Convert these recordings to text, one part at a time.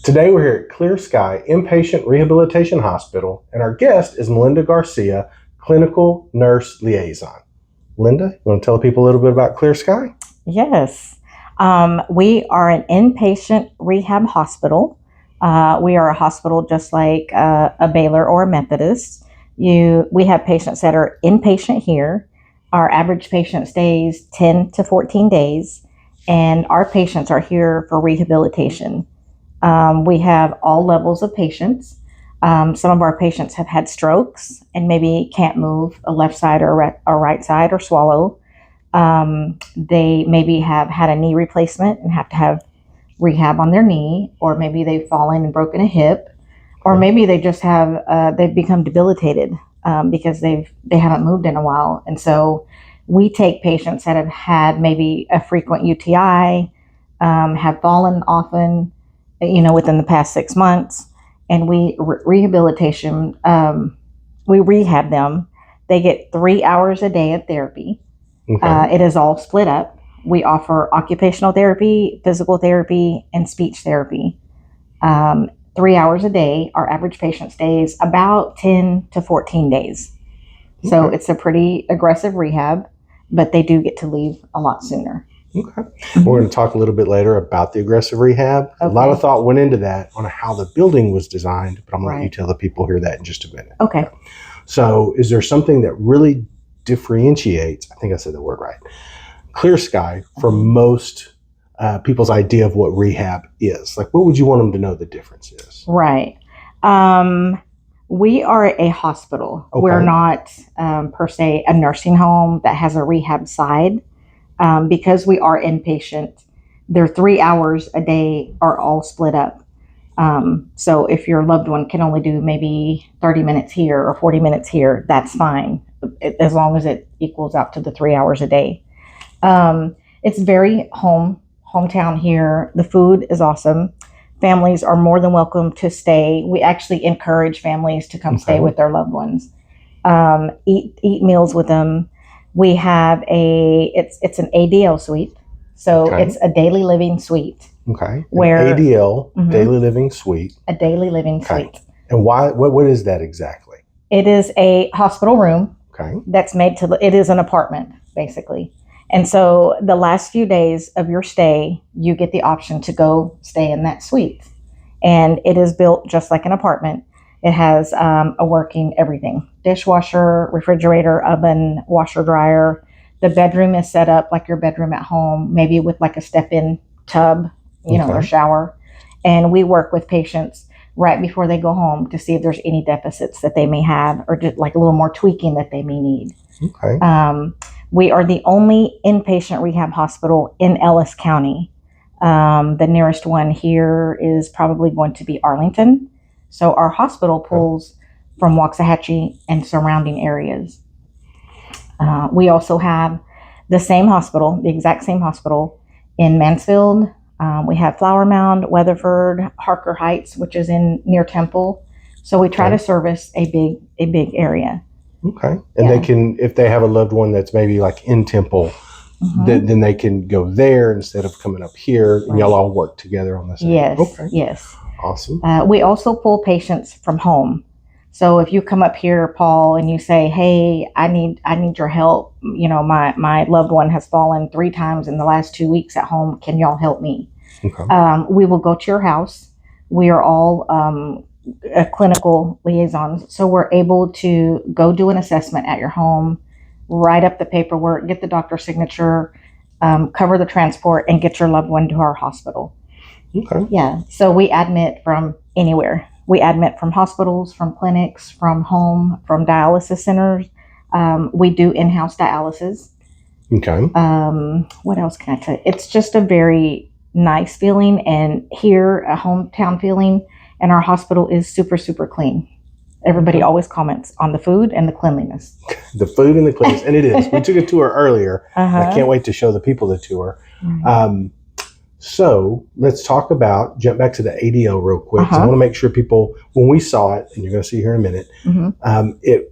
Today we're here at ClearSky Inpatient Rehabilitation Hospital, and our guest is Melinda Garcia, Clinical Nurse Liaison. Linda, you want to tell people a little bit about ClearSky? Yes. We are an inpatient rehab hospital. We are a hospital just like a Baylor or a Methodist. We have patients that are inpatient here. Our average patient stays 10 to 14 days, and our patients are here for rehabilitation. We have all levels of patients. Some of our patients have had strokes and maybe can't move a left side or right side or swallow. They maybe have had a knee replacement and have to have rehab on their knee, or maybe they've fallen and broken a hip, or maybe they just have they've become debilitated because they haven't moved in a while. And so we take patients that have had maybe a frequent UTI, have fallen often, within the past 6 months, and we rehab them. They get 3 hours a day of therapy. Okay. It is all split up. We offer occupational therapy, physical therapy, and speech therapy. 3 hours a day. Our average patient stays about 10 to 14 days. Okay. So it's a pretty aggressive rehab, but they do get to leave a lot sooner. Okay. We're going to talk a little bit later about the aggressive rehab. Okay. A lot of thought went into that on how the building was designed, but I'm going to let you tell the people here that in just a minute. Okay. So is there something that really differentiates, I think I said the word right, ClearSky from most people's idea of what rehab is? Like, what would you want them to know the difference is? Right. We are a hospital. Okay. We're not per se a nursing home that has a rehab side. Because we are inpatient, their 3 hours a day are all split up. So if your loved one can only do maybe 30 minutes here or 40 minutes here, that's fine, as long as it equals out to the 3 hours a day. It's very hometown here. The food is awesome. Families are more than welcome to stay. We actually encourage families to come stay with their loved ones, eat meals with them. We have it's an ADL Suite, so it's a daily living suite. Okay. Where ADL daily living suite. A daily living suite. And why? What is that exactly? It is a hospital room. Okay. That's made to. It is an apartment basically, and so the last few days of your stay, you get the option to go stay in that suite, and it is built just like an apartment. It has a working everything: dishwasher, refrigerator, oven, washer, dryer. The bedroom is set up like your bedroom at home, maybe with like a step-in tub, or shower. And we work with patients right before they go home to see if there's any deficits that they may have, or just like a little more tweaking that they may need. Okay. We are the only inpatient rehab hospital in Ellis County. The nearest one here is probably going to be Arlington. So our hospital pulls from Waxahachie and surrounding areas. We also have the exact same hospital in Mansfield. We have Flower Mound, Weatherford, Harker Heights, which is near Temple. So we try to service a big area. Okay. And they can, if they have a loved one that's maybe like in Temple, then they can go there instead of coming up here, and y'all all work together on this. Yes. Okay. Yes. Awesome. We also pull patients from home. So if you come up here, Paul, and you say, "Hey, I need your help. My loved one has fallen 3 times in the last 2 weeks at home. Can y'all help me?" Okay. We will go to your house. We are all a clinical liaisons, so we're able to go do an assessment at your home, write up the paperwork, get the doctor's signature, cover the transport, and get your loved one to our hospital. Okay. Yeah. So we admit from anywhere. We admit from hospitals, from clinics, from home, from dialysis centers. We do in-house dialysis. Okay. What else can I tell you? It's just a very nice feeling, and here a hometown feeling. And our hospital is super, super clean. Everybody always comments on the food and the cleanliness. The food and the cleanliness, and it is. We took a tour earlier. I can't wait to show the people the tour. So let's jump back to the ADL real quick. So I want to make sure people, when we saw it, and you're going to see here in a minute, it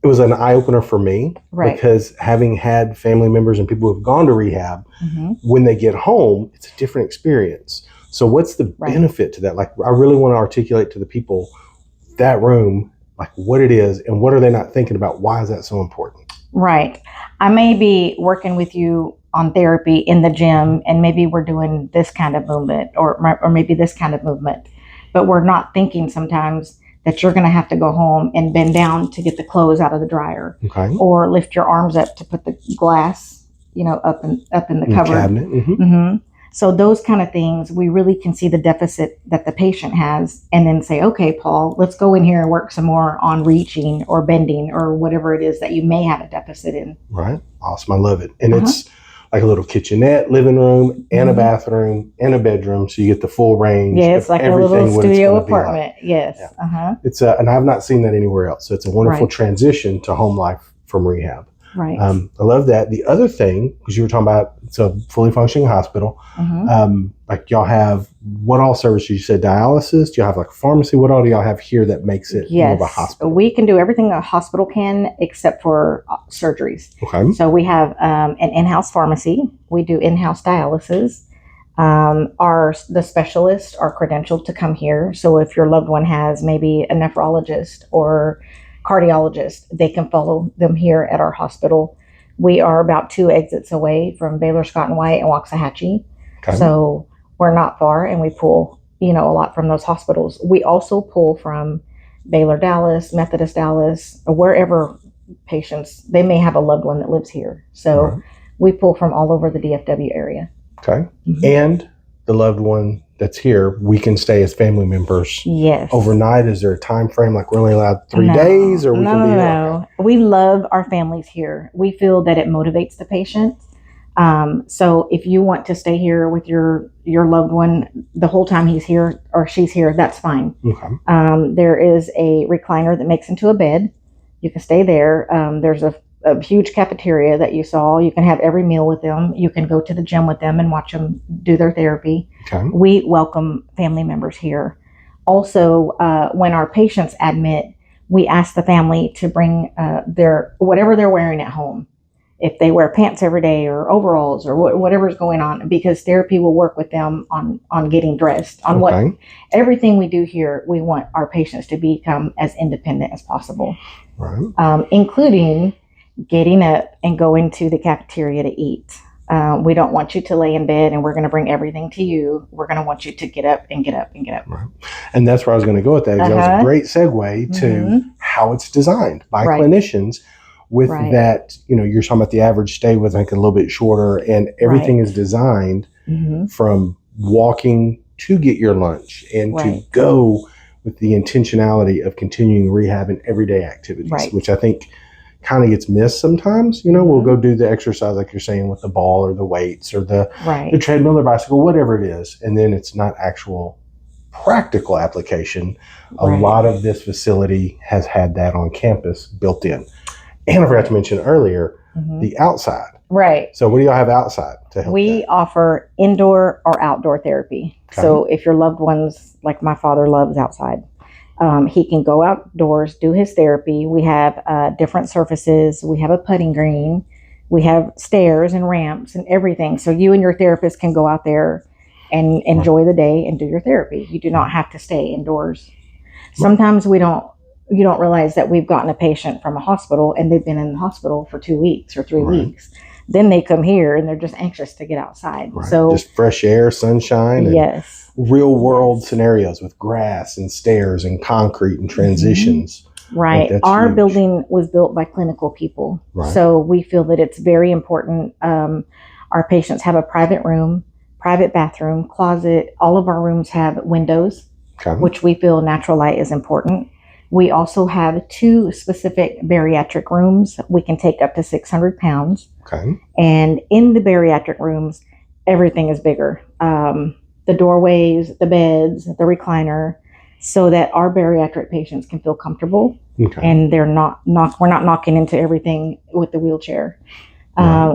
was an eye-opener for me, because having had family members and people who have gone to rehab, when they get home, it's a different experience. So what's the Right. benefit to that? Like, I really want to articulate to the people that room, like what it is and what are they not thinking about? Why is that so important? Right. I may be working with you on therapy in the gym, and maybe we're doing this kind of movement or maybe this kind of movement, but we're not thinking sometimes that you're going to have to go home and bend down to get the clothes out of the dryer, Okay. or lift your arms up to put the glass, up in the In the cupboard. cabinet. Mm-hmm. Mm-hmm. So those kind of things, we really can see the deficit that the patient has, and then say, okay, Paul, let's go in here and work some more on reaching or bending or whatever it is that you may have a deficit in. Right. Awesome. I love it. And it's like a little kitchenette, living room, and a bathroom, and a bedroom. So you get the full range. Yeah, it's like a little studio apartment. Like. Yes. Yeah. It's and I've not seen that anywhere else. So it's a wonderful transition to home life from rehab. Right. I love that. The other thing, because you were talking about, it's a fully functioning hospital. Like y'all have what all services? You said dialysis. Do y'all have like pharmacy? What all do y'all have here that makes it more of a hospital? We can do everything a hospital can except for surgeries. Okay. So we have an in-house pharmacy. We do in-house dialysis. The specialists are credentialed to come here. So if your loved one has maybe a nephrologist or cardiologist, they can follow them here at our hospital. We are about 2 exits away from Baylor Scott and White and Waxahachie. Okay. So we're not far, and we pull, a lot from those hospitals. We also pull from Baylor Dallas, Methodist Dallas, wherever patients, they may have a loved one that lives here. So we pull from all over the DFW area. Okay. And the loved one that's here, we can stay as family members. Yes. Overnight. Is there a time frame? Like we're only allowed 3 days, or we can be here? No. We love our families here. We feel that it motivates the patient. So if you want to stay here with your loved one the whole time he's here or she's here, that's fine. Okay. There is a recliner that makes into a bed. You can stay there. There's a huge cafeteria that you saw. You can have every meal with them. You can go to the gym with them and watch them do their therapy. Okay. We welcome family members here. Also, when our patients admit, we ask the family to bring their whatever they're wearing at home. If they wear pants every day or overalls or whatever's going on, because therapy will work with them on getting dressed, on everything we do here. We want our patients to become as independent as possible, including getting up and going to the cafeteria to eat. We don't want you to lay in bed and we're going to bring everything to you. We're going to want you to get up and get up and get up. Right. And that's where I was going to go with that. That was a great segue to how it's designed by clinicians. With that, you're talking about the average stay was like a little bit shorter, and everything is designed from walking to get your lunch and to go with the intentionality of continuing rehab and everyday activities, which I think kind of gets missed sometimes. We'll go do the exercise like you're saying with the ball or the weights or the treadmill or bicycle, whatever it is, and then it's not actual practical application. A lot of this facility has had that on campus built in. And I forgot to mention earlier, the outside. Right. So what do y'all have outside to help? We offer indoor or outdoor therapy. Okay. So if your loved ones, like my father loves outside, he can go outdoors, do his therapy. We have different surfaces. We have a putting green. We have stairs and ramps and everything. So you and your therapist can go out there and enjoy the day and do your therapy. You do not have to stay indoors. Sometimes you don't realize that we've gotten a patient from a hospital and they've been in the hospital for 2 weeks or 3 weeks. Then they come here and they're just anxious to get outside. So just fresh air, sunshine, and real world scenarios with grass and stairs and concrete and transitions. Right. Our building was built by clinical people. So we feel that it's very important. Our patients have a private room, private bathroom, closet. All of our rooms have windows, which we feel natural light is important. We also have 2 specific bariatric rooms. We can take up to 600 pounds. Okay. And in the bariatric rooms, everything is bigger. The doorways, the beds, the recliner, so that our bariatric patients can feel comfortable. Okay. And we're not knocking into everything with the wheelchair.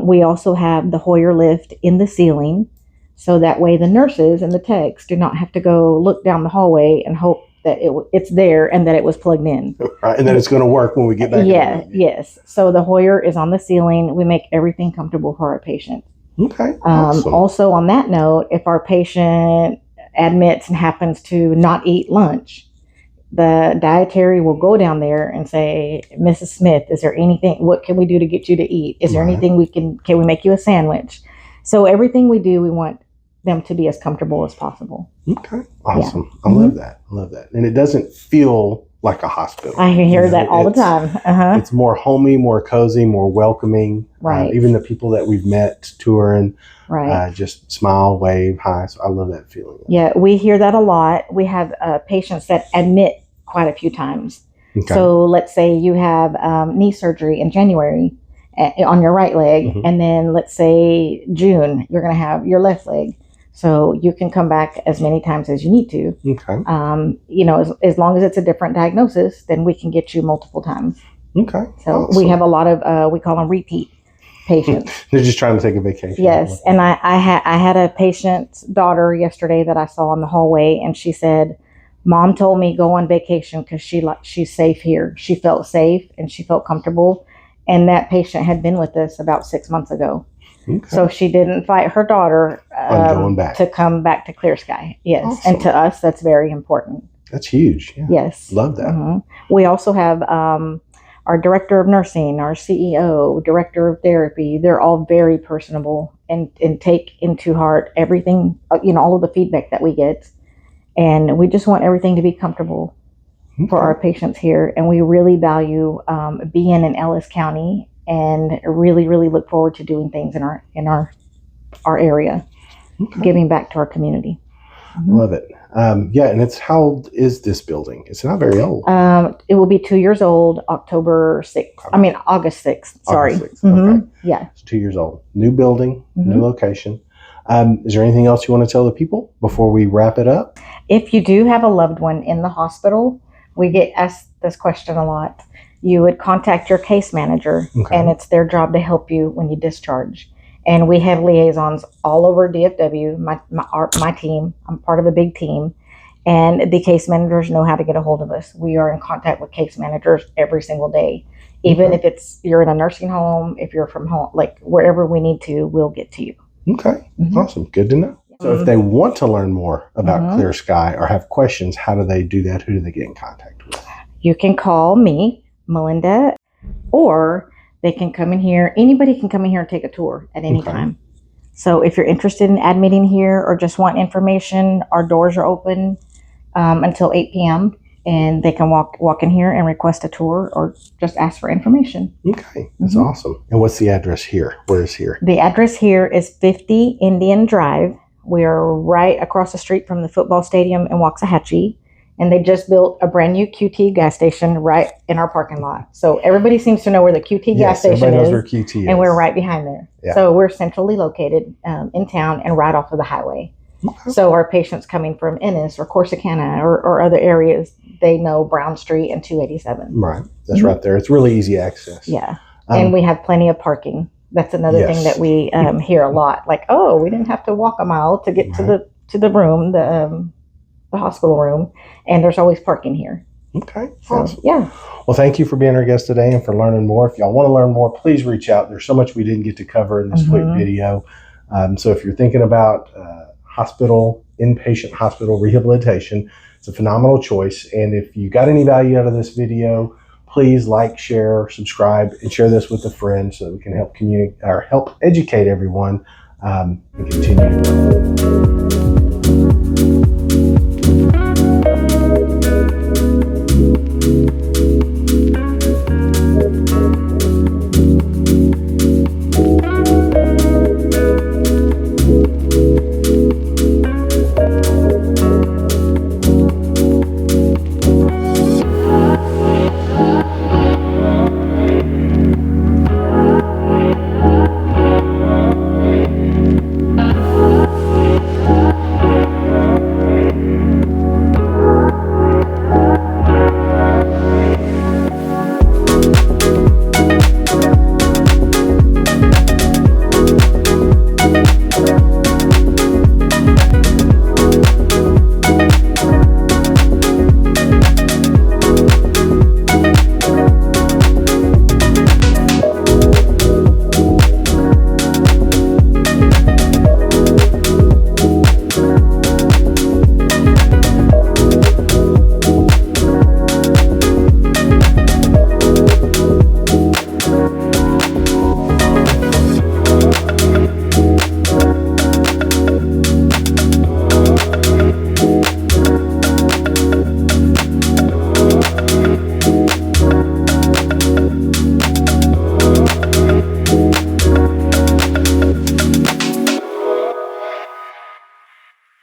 We also have the Hoyer lift in the ceiling, so that way the nurses and the techs do not have to go look down the hallway and hope that it's there and that it was plugged in. Right, and that it's going to work when we get back. Yes. So the Hoyer is on the ceiling. We make everything comfortable for our patient. Okay. Awesome. Also on that note, if our patient admits and happens to not eat lunch, the dietary will go down there and say, Mrs. Smith, is there anything, what can we do to get you to eat? Is there anything can we make you a sandwich? So everything we do, we want them to be as comfortable as possible. Okay. Awesome. Yeah. I love that. I love that. And it doesn't feel like a hospital. I hear that all the time. It's more homey, more cozy, more welcoming. Right. Even the people that we've met touring, right. Just smile, wave, hi. So I love that feeling. Yeah, we hear that a lot. We have patients that admit quite a few times. Okay. So let's say you have knee surgery in January on your right leg, and then let's say June, you're going to have your left leg. So you can come back as many times as you need to. Okay. You know, as long as it's a different diagnosis, then we can get you multiple times. Okay. So we have a lot of, we call them repeat patients. They're just trying to take a vacation. Yes. And I had a patient's daughter yesterday that I saw in the hallway, and she said, Mom told me go on vacation because she's safe here. She felt safe and she felt comfortable. And that patient had been with us about 6 months ago. Okay. So she didn't fight her daughter to come back to ClearSky. Yes. Awesome. And to us, that's very important. That's huge. Yeah. Yes. Love that. Mm-hmm. We also have our director of nursing, our CEO, director of therapy. They're all very personable and take into heart everything, all of the feedback that we get. And we just want everything to be comfortable for our patients here. And we really value being in Ellis County, and really, really look forward to doing things in our area, giving back to our community. Love it. Yeah, and how old is this building? It's not very old. It will be 2 years old, August 6th. Sorry. August 6th. Okay. Yeah. It's 2 years old. New building, new location. Is there anything else you want to tell the people before we wrap it up? If you do have a loved one in the hospital, we get asked this question a lot. You would contact your case manager, and it's their job to help you when you discharge. And we have liaisons all over DFW, my team. I'm part of a big team, and the case managers know how to get a hold of us. We are in contact with case managers every single day. Even if you're in a nursing home, if you're from home, like wherever we need to, we'll get to you. Okay. Awesome. Good to know. So if they want to learn more about ClearSky or have questions, how do they do that? Who do they get in contact with? You can call me, Melinda, or they can come in here. Anybody can come in here and take a tour at any time. So if you're interested in admitting here or just want information, our doors are open until 8 p.m. and they can walk in here and request a tour or just ask for information. Okay, that's awesome. And what's the address here? Where is here? The address here is 50 Indian Drive. We are right across the street from the football stadium in Waxahachie. And they just built a brand new QT gas station right in our parking lot. So everybody seems to know where the QT gas station everybody knows is. Where QT is. And we're right behind there. Yeah. So we're centrally located in town and right off of the highway. Okay. So our patients coming from Ennis or Corsicana or other areas, they know Brown Street and 287. Right. That's right there. It's really easy access. Yeah. And we have plenty of parking. That's another thing that we hear a lot. Like, oh, we didn't have to walk a mile to get to the room, the hospital room, and there's always parking here. Okay. So, awesome. Yeah. Well, thank you for being our guest today and for learning more. If y'all want to learn more, please reach out. There's so much we didn't get to cover in this quick video. So if you're thinking about inpatient hospital rehabilitation, it's a phenomenal choice. And if you got any value out of this video, please like, share, subscribe, and share this with a friend so that we can help educate everyone and continue to grow.